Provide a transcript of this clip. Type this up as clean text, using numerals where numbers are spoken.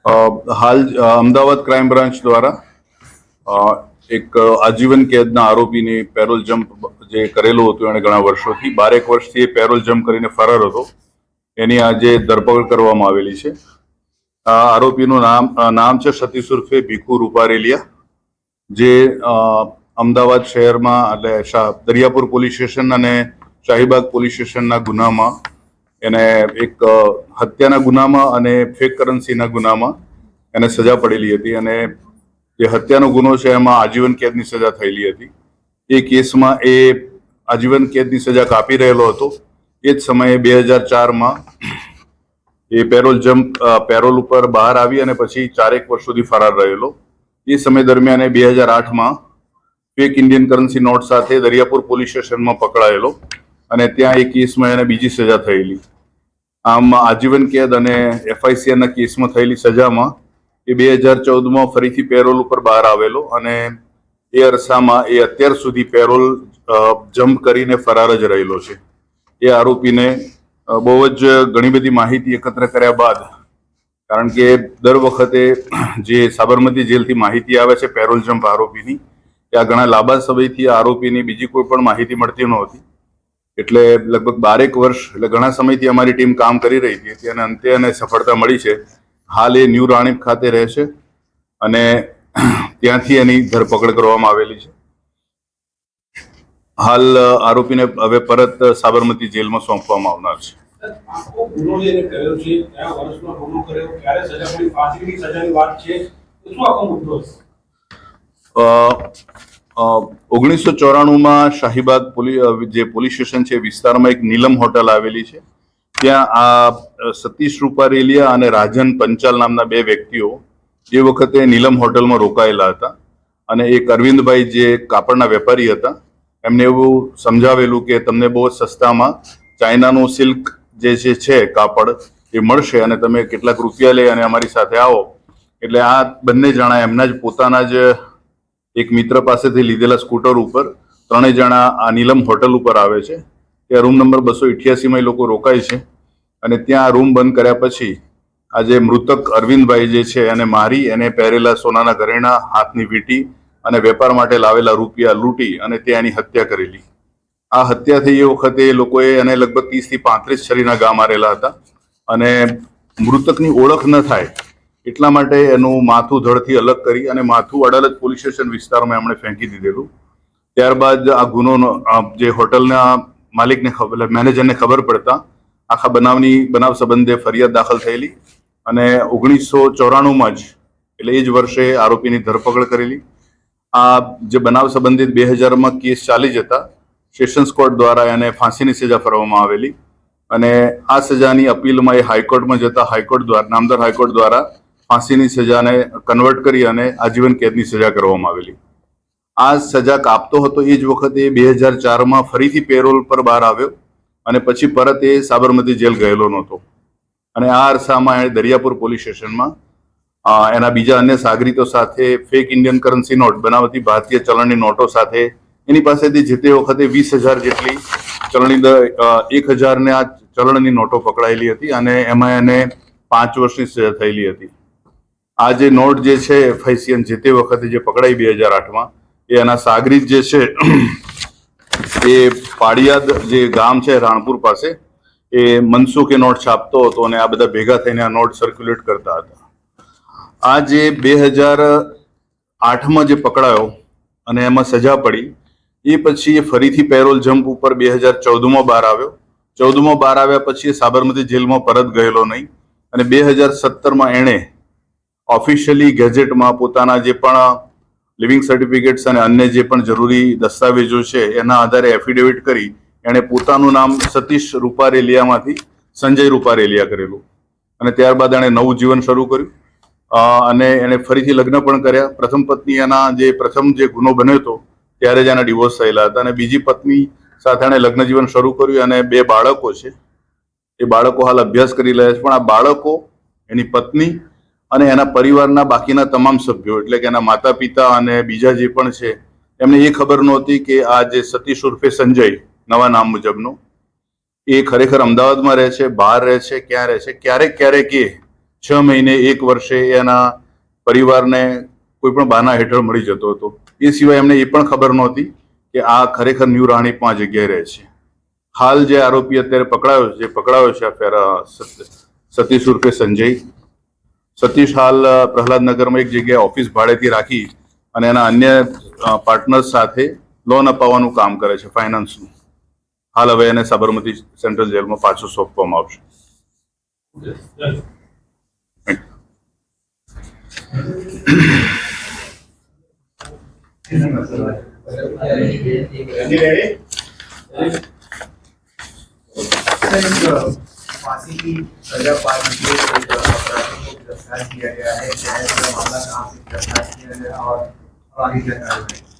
હાલ Ahmedabad crime branch દ્વારા એક આજીવન કેદના આરોપીની પેરોલ જમ્પ જે કરેલું હતું એણે ઘણા વર્ષોથી 12 વર્ષથી એ પેરોલ જમ્પ કરીને ફરાર હતો. એની આજે ધરપકડ કરવામાં આવેલી છે. આ આરોપીનું નામ છે સતીશ ઉર્ફે ભીખુ રૂપારેલિયા, જે અમદાવાદ શહેરમાં એટલે દરિયાપુર પોલીસ સ્ટેશન અને શાહીબાગ પોલીસ સ્ટેશનના ગુનામાં એને એક હત્યાના ગુનામાં અને ફેક કરન્સીના ગુનામાં એને સજા પડેલી હતી અને જે હત્યાનો ગુનો છે એમાં આજીવન કેદની સજા થયેલી હતી. એ કેસમાં એ આજીવન કેદની સજા કાપી રહેલો હતો. એ જ સમયે 2004માં એ પેરોલ ઉપર બહાર આવી અને પછી 4 વર્ષ સુધી ફરાર રહેલો. એ સમય દરમિયાન 2008માં ફેક ઇન્ડિયન કરન્સી નોટ સાથે દરિયાપુર પોલીસ સ્ટેશનમાં પકડાયેલો અને ત્યાં એ કેસમાં એને બીજી સજા થયેલી. આમ આજીવન કેદ અને FICRના કેસમાં થયેલી સજામાં એ 2014માં ફરીથી પેરોલ ઉપર બહાર આવેલો અને એ અરસામાં એ અત્યાર સુધી પેરોલ જમ્પ કરીને ફરાર જ રહેલો છે. એ આરોપીને બહુ જ ઘણી બધી માહિતી એકત્ર કર્યા બાદ, કારણ કે દર વખતે જે સાબરમતી જેલથી માહિતી આવે છે પેરોલ જમ્પ આરોપીની, ત્યાં ઘણા લાંબા સમયથી આરોપીની બીજી કોઈ પણ માહિતી મળતી નહોતી. એટલે લગભગ 12 વર્ષ એટલે ઘણા સમયથી અમારી ટીમ કામ કરી રહી હતી અને અંતે એને સફળતા મળી છે. હાલ એ ન્યૂ રાણીપ ખાતે રહે છે અને ત્યાંથી એની ધરપકડ કરવામાં આવેલી છે. હાલ આરોપીને હવે પરત સાબરમતી જેલમાં સોંપવામાં આવનાર છે. 1994માં શાહીબાગ જે પોલીસ સ્ટેશન છે વિસ્તારમાં એક નીલમ હોટલ આવેલી છે. ત્યાં આ સતીશ રૂપારેલિયા અને રાજન પંચાલ નામના 2 વ્યક્તિઓ એ વખતે નીલમ હોટલમાં રોકાયેલા હતા અને એક અરવિંદભાઈ જે કાપડના વેપારી હતા એમને એવું સમજાવેલું કે તમને બહુ સસ્તામાં ચાઇનાનું સિલ્ક જે છે કાપડ એ મળશે અને તમે કેટલાક રૂપિયા લઈ અને અમારી સાથે આવો. એટલે આ બંને જણા એમના જ પોતાના જ એક મિત્ર પાસેથી લીધેલા સ્કૂટર ઉપર 3 જણા આ નીલમ હોટલ ઉપર આવે છે. ત્યાં રૂમ નંબર 288માં એ લોકો રોકાય છે અને ત્યાં રૂમ બંધ કર્યા પછી આ જે મૃતક અરવિંદભાઈ જે છે એને મારી એને પહેરેલા સોનાના ઘરેણા, હાથની વીંટી અને વેપાર માટે લાવેલા રૂપિયા લૂંટી અને ત્યાં એની હત્યા કરેલી. આ હત્યા થઈ એ વખતે એ લોકોએ એને લગભગ 30 થી 35 છરીના ઘા મારેલા હતા અને મૃતકની ઓળખ ન થાય એટલા માટે એનું માથું ધડથી અલગ કરી અને માથું અડાલજ પોલીસ સ્ટેશન વિસ્તારમાં એમણે ફેંકી દીધેલું. ત્યારબાદ આ ગુનો જે હોટલના માલિકને મેનેજરને ખબર પડતા આખા બનાવ સંબંધે ફરિયાદ દાખલ થયેલી અને 1994માં જ એટલે એ જ વર્ષે આરોપીની ધરપકડ કરેલી. આ જે બનાવ સંબંધિત 2000માં કેસ ચાલી જતા સેશન્સ કોર્ટ દ્વારા એને ફાંસીની સજા ફરવામાં આવેલી અને આ સજાની અપીલમાં એ હાઈકોર્ટમાં જતા નામદાર હાઈકોર્ટ દ્વારા ફાંસીની સજાને કન્વર્ટ કરી અને આજીવન કેદની સજા કરવામાં આવેલી. આ સજા કાપતો હતો એ જ વખતે 2004માં ફરીથી પેરોલ પર બહાર આવ્યો અને પછી પરત એ સાબરમતી જેલ ગયેલો નહોતો અને આ અરસામાં એણે દરિયાપુર પોલીસ સ્ટેશનમાં એના બીજા અન્ય સાગરીતો સાથે ફેક ઇન્ડિયન કરન્સી નોટ, બનાવટી ભારતીય ચલણની નોટો સાથે એની પાસેથી જે તે વખતે 20,000 જેટલી ચલણી 1,000 ને આ ચલણની નોટો પકડાયેલી હતી અને એમાં એને 5 વર્ષની સજા થયેલી હતી. આ જે નોટ જે છે FICR જે તે વખતે જે પકડાઈ 2008માં એ એના સાગરીત જે છે એ પાડિયાદ જે ગામ છે રાણપુર પાસે એ મનસુખ એ નોટ છાપતો હતો અને આ બધા ભેગા થઈને આ નોટ સર્ક્યુલેટ કરતા હતા. આ જે 2008માં જે પકડાયો અને એમાં સજા પડી એ પછી એ ફરીથી પેરોલ જમ્પ ઉપર 2014માં બહાર આવ્યો. 14માં બહાર આવ્યા પછી એ સાબરમતી જેલમાં પરત ગયેલો નહીં અને 2017માં એણે ઓફિશિયલી ગેઝેટમાં પોતાના જે પણ લિવિંગ સર્ટિફિકેટ્સ અને અન્ય જે પણ જરૂરી દસ્તાવેજો છે એના આધારે એફિડેવિટ કરી એણે પોતાનું નામ સતીશ રૂપારેલિયામાંથી સંજય રૂપારેલિયા કરેલું અને ત્યારબાદ એણે નવું જીવન શરૂ કર્યું અને એણે ફરીથી લગ્ન પણ કર્યા. પ્રથમ પત્ની એના જે પ્રથમ જે ગુનો બન્યો હતો ત્યારે જ એના ડિવોર્સ થયેલા હતા અને બીજી પત્ની સાથે એણે લગ્ન જીવન શરૂ કર્યું અને 2 બાળકો છે. એ બાળકો હાલ અભ્યાસ કરી રહ્યા છે પણ આ બાળકો, એની પત્ની અને એના પરિવારના બાકીના તમામ સભ્યો એટલે કે એના માતા પિતા અને બીજા જે પણ છે એમને એ ખબર નહોતી કે આ જે સતીશ ઉર્ફે સંજય નવા નામ મુજબનો એ ખરેખર અમદાવાદમાં રહે છે, બહાર રહે છે, ક્યાં રહે છે. ક્યારેક એ 6 મહિને 1 વર્ષે એના પરિવારને કોઈ પણ બહાના હેઠળ મળી જતો હતો. એ સિવાય એમને એ પણ ખબર નહોતી કે આ ખરેખર ન્યૂ રાણીપમાં આ જગ્યાએ રહે છે. હાલ જે આરોપી અત્યારે પકડાયો છે સતીશ ઉર્ફે સંજય. સતીશ હાલ પ્રહલાદનગરમાં એક જગ્યાએ ઓફિસ ભાડેથી રાખી અને એના અન્ય પાર્ટનર્સ સાથે લોન અપાવવાનું કામ કરે છે, ફાઇનાન્સનું. હાલ હવે એને સાબરમતી સેન્ટ્રલ જેલમાં પાછું સોંપવામાં આવશે. फांसी की सजा पाने के लिए अपराधी को गिरफ्तार किया गया है। मामला कहाँ से गिरफ्तार किया गया और आगे क्या कार्रवाई?